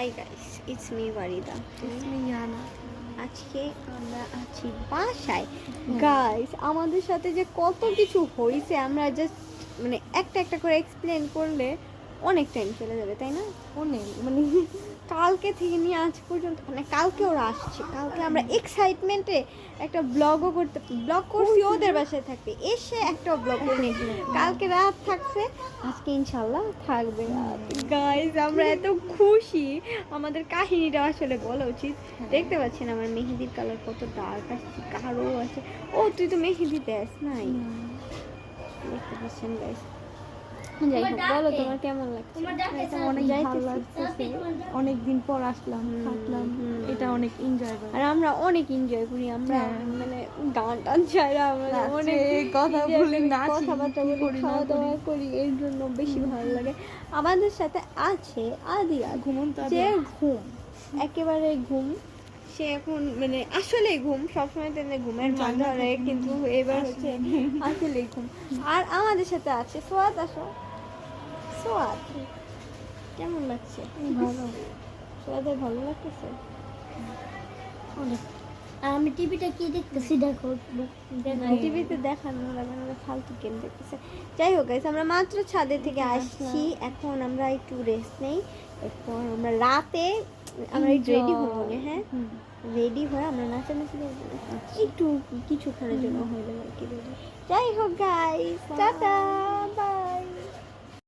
High guys, it's me Warida. আজকে আমরা আছি বাসায়। গাইস, আমাদের সাথে যে কত কিছু হয়েছে আমরা জাস্ট মানে একটা একটা করে এক্সপ্লেন করলে অনেক টাইম চলে যাবে, তাই না? অনেক মানে কালকে থেকে নিয়ে আজ পর্যন্ত, মানে কালকে ওরা আসছে, কালকে আমরা এক্সাইটমেন্টে একটা ব্লগ করছি ওদের বাসায় থাকবে, এসে একটা ব্লগ করে নিয়েছি। কালকে রাত থাকছে, আজকে ইনশাল্লাহ থাকবে রাত। গাইস, আমরা এত খুশি, আমাদের কাহিনীটা আসলে বলা উচিত। দেখতে পাচ্ছেন আমার মেহেদির কালার কত ডার্ক আসছে, কারো আছে। ও তুই তো মেহেদি দেস নাই, দেখতে পাচ্ছেন গাইস। যাই হোক, বলো তোমার কেমন লাগছে? অনেক ভালো লাগতেছে, অনেকদিন পর আসলাম, থাকলাম, এটা অনেক এনজয় করি। আর আমরা অনেক এনজয় করি, আমরা মানে গান টান ছাড়া আমরা অনেক কথা বলি, নাচি, কথাবার্তা বলি, খাওয়া দাওয়া করি, এর জন্য বেশি ভালো লাগে। আমাদের সাথে আছে আদিয়া, ঘুমন্ত যে ঘুম, একেবারে ঘুম। সে এখন মানে আসলে ঘুম, সবসময় তো ঘুমের মান ধরে, কিন্তু এবার হচ্ছে আসলে ঘুম। আর আমাদের সাথে আছে সোয়াদ। আসো সোয়াদ, কেমন লাগছে? ভালো। সোয়াদের ভালো লাগতেছে? অনেক। আর আমি টিভিটা কি দেখতেছি দেখো, টিভিতে দেখানো লাগে না, ফালতু গেম দেখতেছে। যাই হোক গাইস, আমরা মাত্র ছাদে থেকে আসছি, এখন আমরা একটু রেস্ট নেই। এরপর আমরা রাতে আমরা রেডি হবো, হ্যাঁ রেডি হয়ে আমরা নাচানাচি করবো একটু কিছুক্ষণের জন্য হয়ে যাবে আর কি রেডি। যাই হোক গাইস, টাটা বাই।